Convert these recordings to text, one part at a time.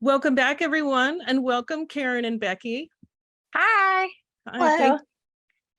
Welcome back, everyone, and welcome, Karen and Becky. Hi. Uh,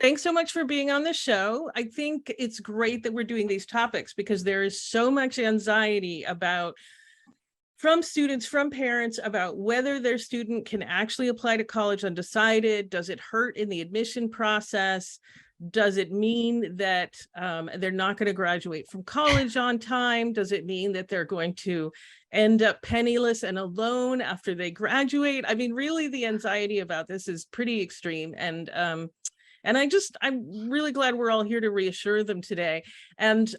thanks so much for being on the show. I think it's great that we're doing these topics because there is so much anxiety from students, from parents, about whether their student can actually apply to college undecided. Does it hurt in the admission process? Does it mean that they're not going to graduate from college on time? Does it mean that they're going to end up penniless and alone after they graduate? I mean, really, the anxiety about this is pretty extreme. And I'm really glad we're all here to reassure them today. And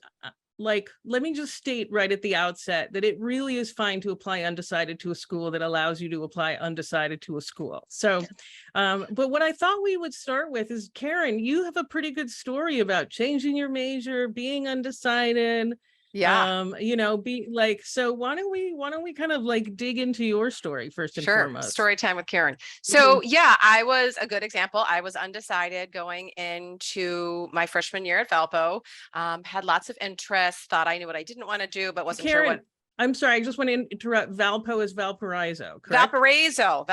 let me just state right at the outset that it really is fine to apply undecided to a school that allows you to apply undecided to a school. So, but what I thought we would start with is, Karen, you have a pretty good story about changing your major, being undecided. Yeah. So why don't we kind of dig into your story first and Sure. foremost? Story time with Karen. So yeah, I was a good example. I was undecided going into my freshman year at Valpo. Had lots of interests, thought I knew what I didn't want to do, but wasn't sure what. I'm sorry, I just want to interrupt. Valpo is Valparaiso, correct? Valparaiso.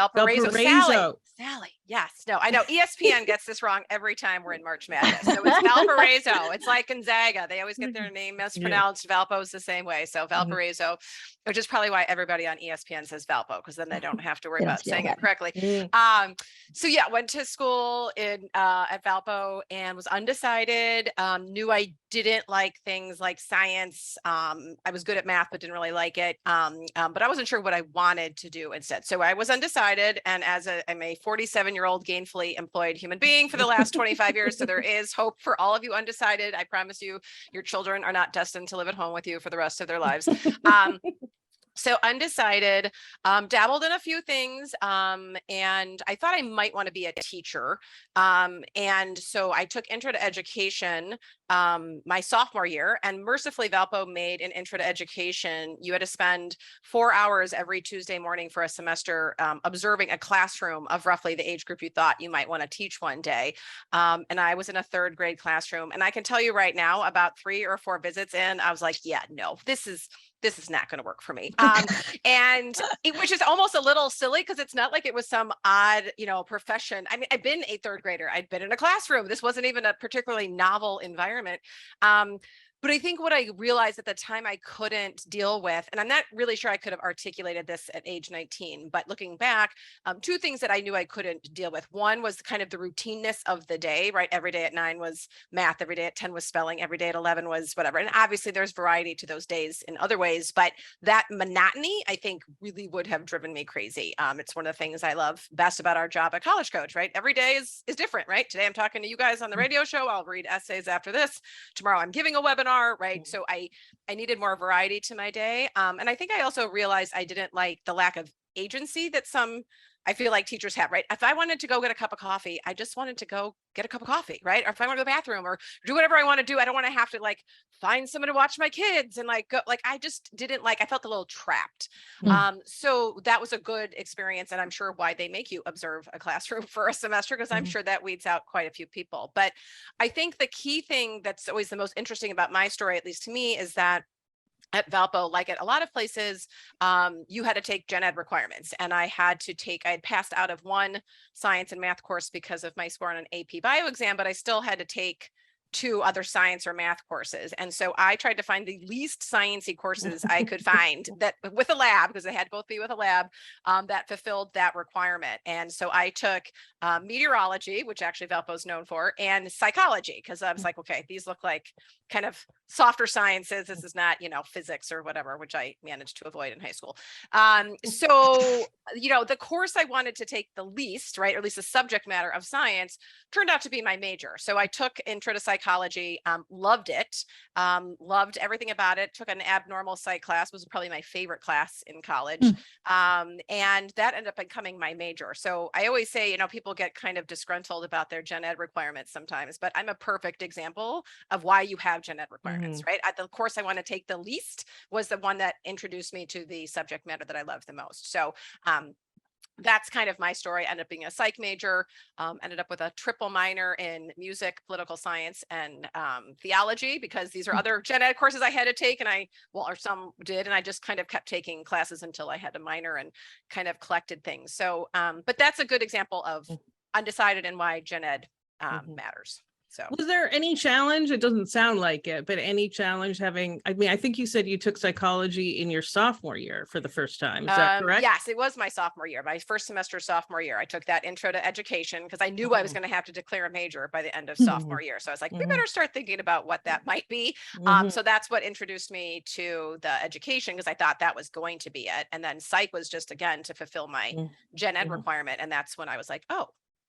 Sally. Yes. No, I know ESPN gets this wrong every time we're in March Madness. So it's Valparaiso. It's like Gonzaga. They always get their name mispronounced. Yeah. Valpo's the same way. So Valparaiso, which is probably why everybody on ESPN says Valpo, because then they don't have to worry about saying it correctly. So yeah, went to school at Valpo and was undecided. Knew I didn't like things like science. I was good at math, but didn't really like it. But I wasn't sure what I wanted to do instead. So I was undecided. And I'm a 47-year-old gainfully employed human being for the last 25 years. So there is hope for all of you undecided. I promise you, your children are not destined to live at home with you for the rest of their lives. So undecided, dabbled in a few things, and I thought I might want to be a teacher. And so I took Intro to Education my sophomore year, and mercifully Valpo made an Intro to Education. You had to spend 4 hours every Tuesday morning for a semester observing a classroom of roughly the age group you thought you might want to teach one day. And I was in a 3rd grade classroom, and I can tell you right now, about 3 or 4 visits in, I was like, yeah, no, this is not going to work for me. Which is almost a little silly because it's not like it was some odd, profession. I mean, I've been a 3rd grader. I'd been in a classroom. This wasn't even a particularly novel environment. But I think what I realized at the time I couldn't deal with, and I'm not really sure I could have articulated this at age 19, but looking back, 2 things that I knew I couldn't deal with. One was kind of the routineness of the day, right? Every day at 9 was math, every day at 10 was spelling, every day at 11 was whatever. And obviously there's variety to those days in other ways, but that monotony, I think, really would have driven me crazy. It's one of the things I love best about our job at College Coach, right? Every day is different, right? Today I'm talking to you guys on the radio show. I'll read essays after this. Tomorrow I'm giving a webinar, right? So I needed more variety to my day. And I think I also realized I didn't like the lack of agency that I feel like teachers have, right? If I wanted to go get a cup of coffee, I just wanted to go get a cup of coffee, right? Or if I want to go to the bathroom or do whatever I want to do, I don't want to have to find someone to watch my kids and go, I just didn't I felt a little trapped. So that was a good experience. And I'm sure why they make you observe a classroom for a semester, because I'm sure that weeds out quite a few people. But I think the key thing that's always the most interesting about my story, at least to me, is that at Valpo, like at a lot of places, you had to take gen ed requirements, and I had passed out of one science and math course because of my score on an AP bio exam, but I still had to take 2 other science or math courses. And so I tried to find the least sciencey courses I could find that with a lab, because they had to both be with a lab, that fulfilled that requirement. And so I took meteorology, which actually Valpo is known for, and psychology, because I was like, okay, these look like kind of softer sciences. This is not, physics or whatever, which I managed to avoid in high school. So, the course I wanted to take the least, right, or at least the subject matter of science, turned out to be my major. So I took Intro to Psychology, loved it, loved everything about it, took an abnormal psych class, was probably my favorite class in college. And that ended up becoming my major. So I always say, people get kind of disgruntled about their gen ed requirements sometimes, but I'm a perfect example of why you have gen ed requirements, right? The course I want to take the least was the one that introduced me to the subject matter that I love the most. So that's kind of my story. I ended up being a psych major, ended up with a triple minor in music, political science, and theology, because these are other gen ed courses I had to take, and or some did, and I just kind of kept taking classes until I had a minor and kind of collected things. So, but that's a good example of undecided and why gen ed matters. So was there any challenge? It doesn't sound like it, but any challenge having, I mean, I think you said you took psychology in your sophomore year for the first time. Is that correct? Yes, it was my sophomore year, my first semester sophomore year. I took that intro to education because I knew I was going to have to declare a major by the end of sophomore year. So I was like, we better start thinking about what that might be. So that's what introduced me to the education, because I thought that was going to be it. And then psych was just, again, to fulfill my gen ed requirement. And that's when I was like, oh,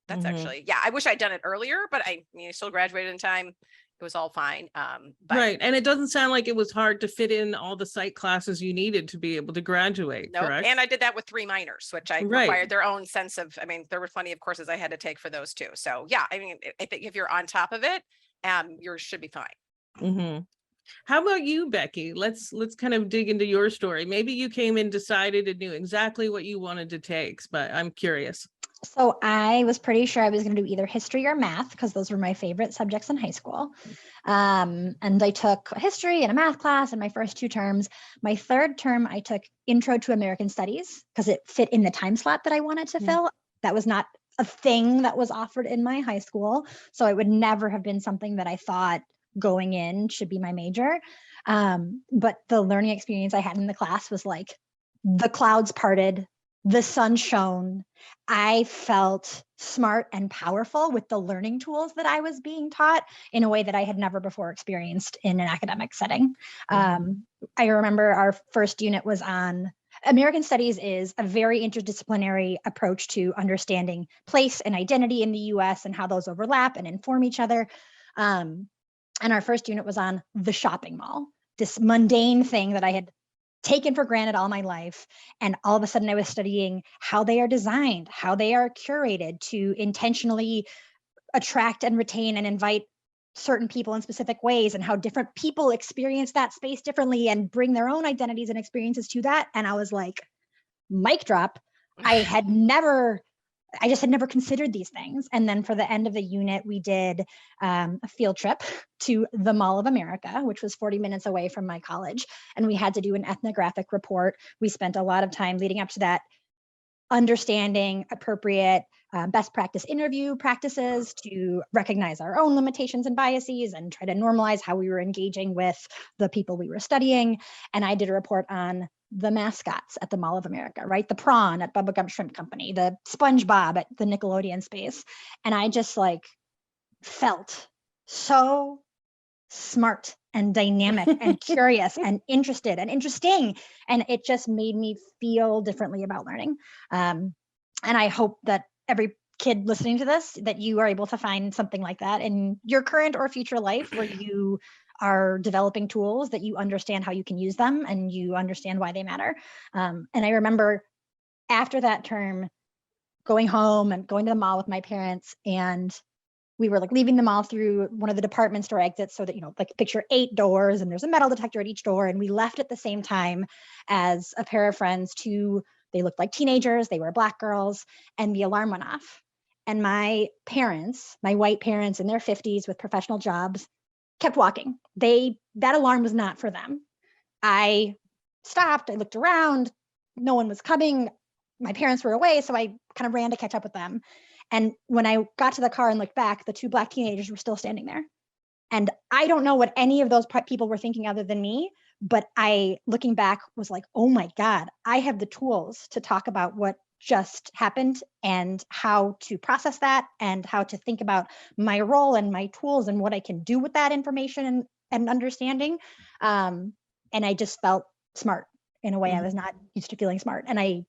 that's actually, yeah, I wish I'd done it earlier, but I still graduated in time. It was all fine. But right. And it doesn't sound like it was hard to fit in all the psych classes you needed to be able to graduate. Nope. Correct? And I did that with 3 minors, which I required their own sense of, I mean, there were plenty of courses I had to take for those too. So yeah, I mean, I think if you're on top of it, yours should be fine. How about you, Becky? Let's kind of dig into your story. Maybe you came in, decided and knew exactly what you wanted to take, but I'm curious. So I was pretty sure I was going to do either history or math, because those were my favorite subjects in high school. And I took history and a math class in my first 2 terms. My third term, I took Intro to American Studies because it fit in the time slot that I wanted to fill. That was not a thing that was offered in my high school. So it would never have been something that I thought going in should be my major. But the learning experience I had in the class was like the clouds parted, the sun shone. I felt smart and powerful with the learning tools that I was being taught in a way that I had never before experienced in an academic setting. I remember our first unit was on American Studies is a very interdisciplinary approach to understanding place and identity in the US and how those overlap and inform each other. And our first unit was on the shopping mall, this mundane thing that I had taken for granted all my life. And all of a sudden I was studying how they are designed, how they are curated to intentionally attract and retain and invite certain people in specific ways, and how different people experience that space differently and bring their own identities and experiences to that. And I was like, mic drop. I just had never considered these things. And then for the end of the unit, we did a field trip to the Mall of America, which was 40 minutes away from my college. And we had to do an ethnographic report. We spent a lot of time leading up to that understanding appropriate best practice interview practices to recognize our own limitations and biases and try to normalize how we were engaging with the people we were studying. And I did a report on the mascots at the Mall of America, right? The prawn at Bubba Gump Shrimp Company, the SpongeBob at the Nickelodeon space. And I just like felt so smart and dynamic and curious and interested and interesting. And it just made me feel differently about learning. And I hope that every kid listening to this, that you are able to find something like that in your current or future life where you are developing tools that you understand how you can use them and you understand why they matter. And I remember after that term going home and going to the mall with my parents, and we were like leaving the mall through one of the department store exits, so that, you know, like picture 8 doors and there's a metal detector at each door. And we left at the same time as a pair of friends. They looked like teenagers, they were Black girls, and the alarm went off. And my parents, my white parents in their 50s with professional jobs, kept walking. That alarm was not for them. I stopped, I looked around, no one was coming. My parents were away, so I kind of ran to catch up with them. And when I got to the car and looked back, the 2 Black teenagers were still standing there. And I don't know what any of those people were thinking other than me, but I, looking back, was like, oh my God, I have the tools to talk about what just happened and how to process that and how to think about my role and my tools and what I can do with that information and understanding. And I just felt smart in a way I was not used to feeling smart. And I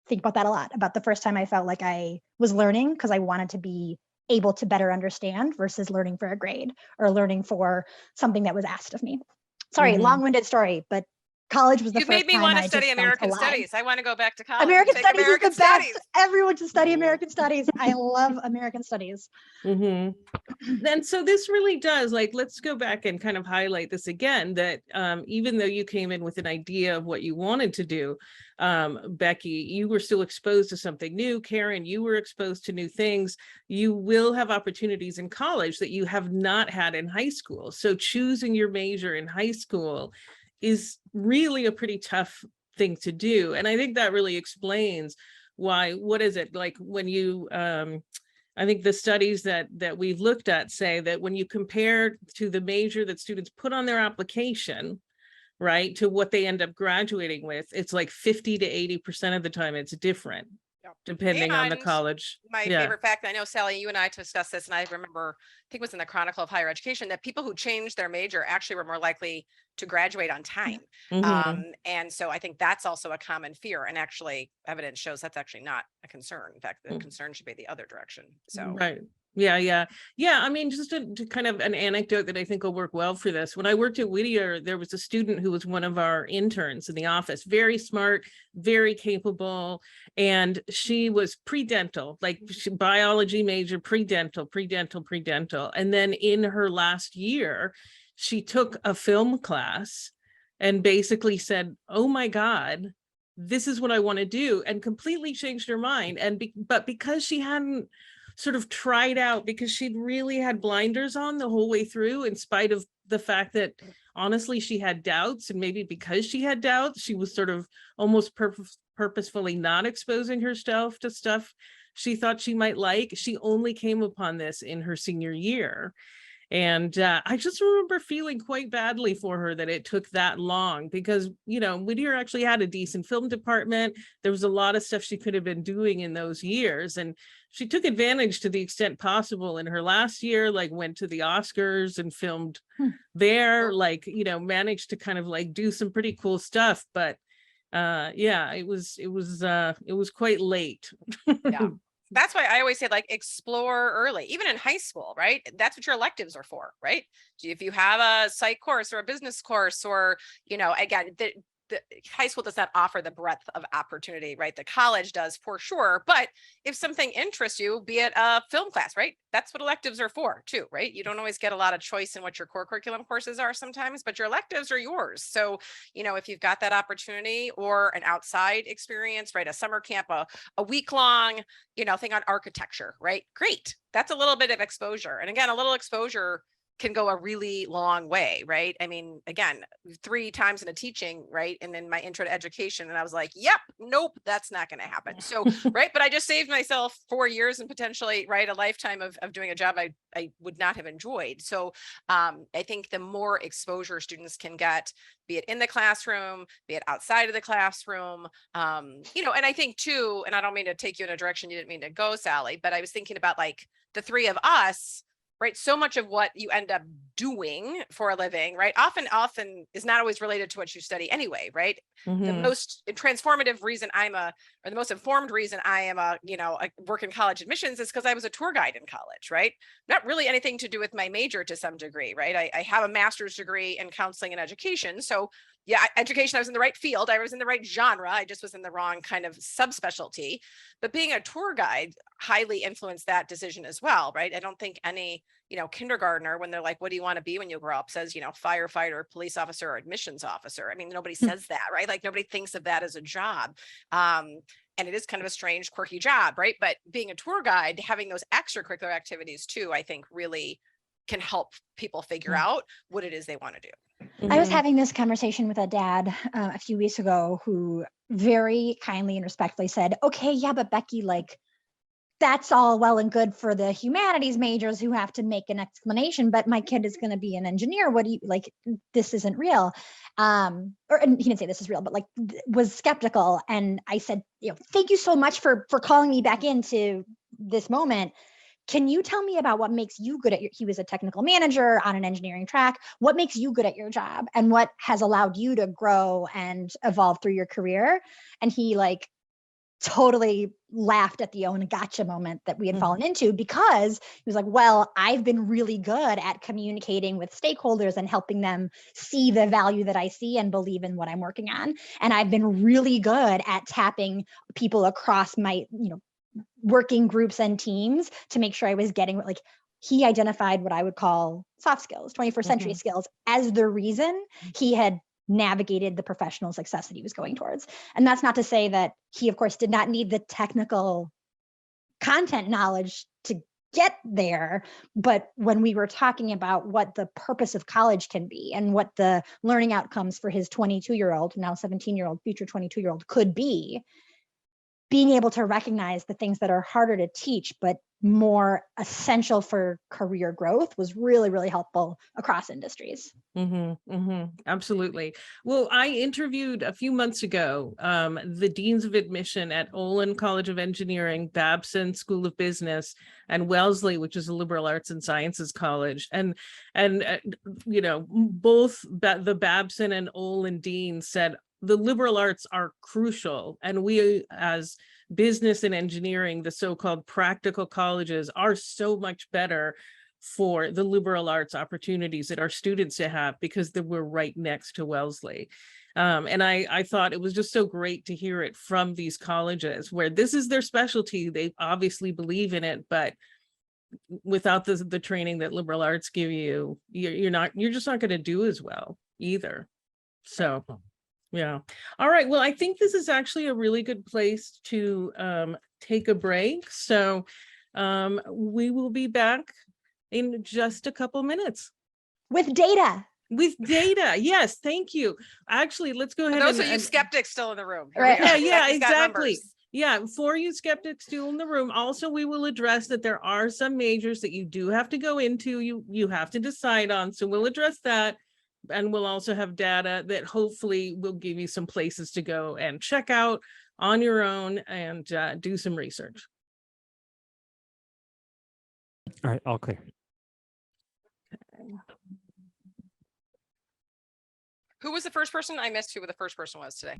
think about that a lot, about the first time I felt like I was learning because I wanted to be able to better understand versus learning for a grade or learning for something that was asked of me. Sorry, long-winded story, but college was the You first made me time want I to study just felt American alive. Studies. I want to go back to college. American and take Studies American is the best. Studies. Everyone should study American Studies. I love American Studies. Mm-hmm. And so this really does, like, let's go back and kind of highlight this again, that even though you came in with an idea of what you wanted to do, Becky, you were still exposed to something new. Karen, you were exposed to new things. You will have opportunities in college that you have not had in high school. So choosing your major in high school is really a pretty tough thing to do. And I think that really explains why, what is it like when you, I think the studies that we've looked at say that when you compare to the major that students put on their application, right, to what they end up graduating with, it's like 50 to 80% of the time it's different, Yep. depending on the And college. my Yeah. favorite fact, I know, Sally, you and I discussed this, and I remember, I think it was in the Chronicle of Higher Education, that people who changed their major actually were more likely to graduate on time. Mhm. And so I think that's also a common fear. And actually, evidence shows that's actually not a concern. In fact, the Mm. concern should be the other direction. So Right. Yeah. I mean, just to kind of an anecdote that I think will work well for this. When I worked at Whittier, there was a student who was one of our interns in the office, very smart, very capable, and she was pre-dental, like biology major, pre-dental. And then in her last year, she took a film class and basically said, "Oh my God, this is what I want to do," and completely changed her mind. But because she hadn't sort of tried out, because she'd really had blinders on the whole way through, in spite of the fact that honestly she had doubts, and maybe because she had doubts, she was sort of almost purposefully not exposing herself to stuff she thought she might like. She only came upon this in her senior year. And I just remember feeling quite badly for her that it took that long, because, you know, Whittier actually had a decent film department. There was a lot of stuff she could have been doing in those years. And she took advantage to the extent possible in her last year, like went to the Oscars and filmed there, like, you know, managed to kind of like do some pretty cool stuff. But yeah, it was quite late. yeah. That's why I always say, like, explore early, even in high school, right? That's what your electives are for, right? If you have a psych course or a business course, or, you know, again, the high school does not offer the breadth of opportunity, right? The college does for sure. But if something interests you, be it a film class, right? That's what electives are for too, right? You don't always get a lot of choice in what your core curriculum courses are sometimes, but your electives are yours. So, you know, if you've got that opportunity or an outside experience, right? A summer camp, a week long, you know, thing on architecture, right? Great. That's a little bit of exposure. And again, a little exposure can go a really long way, right? I mean, again, 3 times in a teaching, right? And in my intro to education, and I was like, yep, nope, that's not going to happen. So, right. But I just saved myself 4 years and potentially, right, a lifetime of doing a job I would not have enjoyed. So I think the more exposure students can get, be it in the classroom, be it outside of the classroom, you know, and I think too, and I don't mean to take you in a direction you didn't mean to go, Sally, but I was thinking about like the 3 of us, right? So much of what you end up doing for a living, right? Often is not always related to what you study anyway, right? The most transformative reason or the most informed reason I am you know, I work in college admissions is because I was a tour guide in college, right? Not really anything to do with my major to some degree, right? I have a master's degree in counseling and education. So yeah, education, I was in the right field. I was in the right genre. I just was in the wrong kind of subspecialty. But being a tour guide highly influenced that decision as well, right? I don't think any, you know, kindergartner, when they're like, what do you want to be when you grow up, says, you know, firefighter, police officer, or admissions officer. I mean, nobody says that, right? Like nobody thinks of that as a job. And it is kind of a strange, quirky job, right? But being a tour guide, having those extracurricular activities too, I think really can help people figure out what it is they want to do. I was having this conversation with a dad a few weeks ago who very kindly and respectfully said, okay, yeah, but Becky, like, that's all well and good for the humanities majors who have to make an explanation, but my kid is going to be an engineer. What do you like? This isn't real. And he didn't say this is real, but like was skeptical. And I said, you know, thank you so much for calling me back into this moment. Can you tell me about what makes you good at he was a technical manager on an engineering track. What makes you good at your job and what has allowed you to grow and evolve through your career? And he like totally laughed at the own gotcha moment that we had fallen into, because he was like, well, I've been really good at communicating with stakeholders and helping them see the value that I see and believe in what I'm working on. And I've been really good at tapping people across my, working groups and teams to make sure I was getting, like, he identified what I would call soft skills, 21st century skills, as the reason he had navigated the professional success that he was going towards. And that's not to say that he, of course, did not need the technical content knowledge to get there. But when we were talking about what the purpose of college can be and what the learning outcomes for his 22-year-old, now 17-year-old, future 22-year-old could be, being able to recognize the things that are harder to teach, but more essential for career growth was really, really helpful across industries. Absolutely. Well, I interviewed a few months ago the deans of admission at Olin College of Engineering, Babson School of Business, and Wellesley, which is a liberal arts and sciences college. And both the Babson and Olin deans said the liberal arts are crucial, and we as business and engineering, the so-called practical colleges, are so much better for the liberal arts opportunities that our students have, because we're right next to Wellesley. And I thought it was just so great to hear it from these colleges where this is their specialty. They obviously believe in it, but without the training that liberal arts give you, you're just not going to do as well either. So yeah. All right. Well, I think this is actually a really good place to take a break. So we will be back in just a couple minutes. With data. With data. Yes. Thank you. Actually, let's go ahead. For those of you skeptics still in the room. Right. Yeah, exactly. Yeah, for you skeptics still in the room. Also, we will address that there are some majors that you do have to go into, you have to decide on. So we'll address that. And we'll also have data that hopefully will give you some places to go and check out on your own and do some research. All right, all clear. Who was the first person? I missed who the first person was today.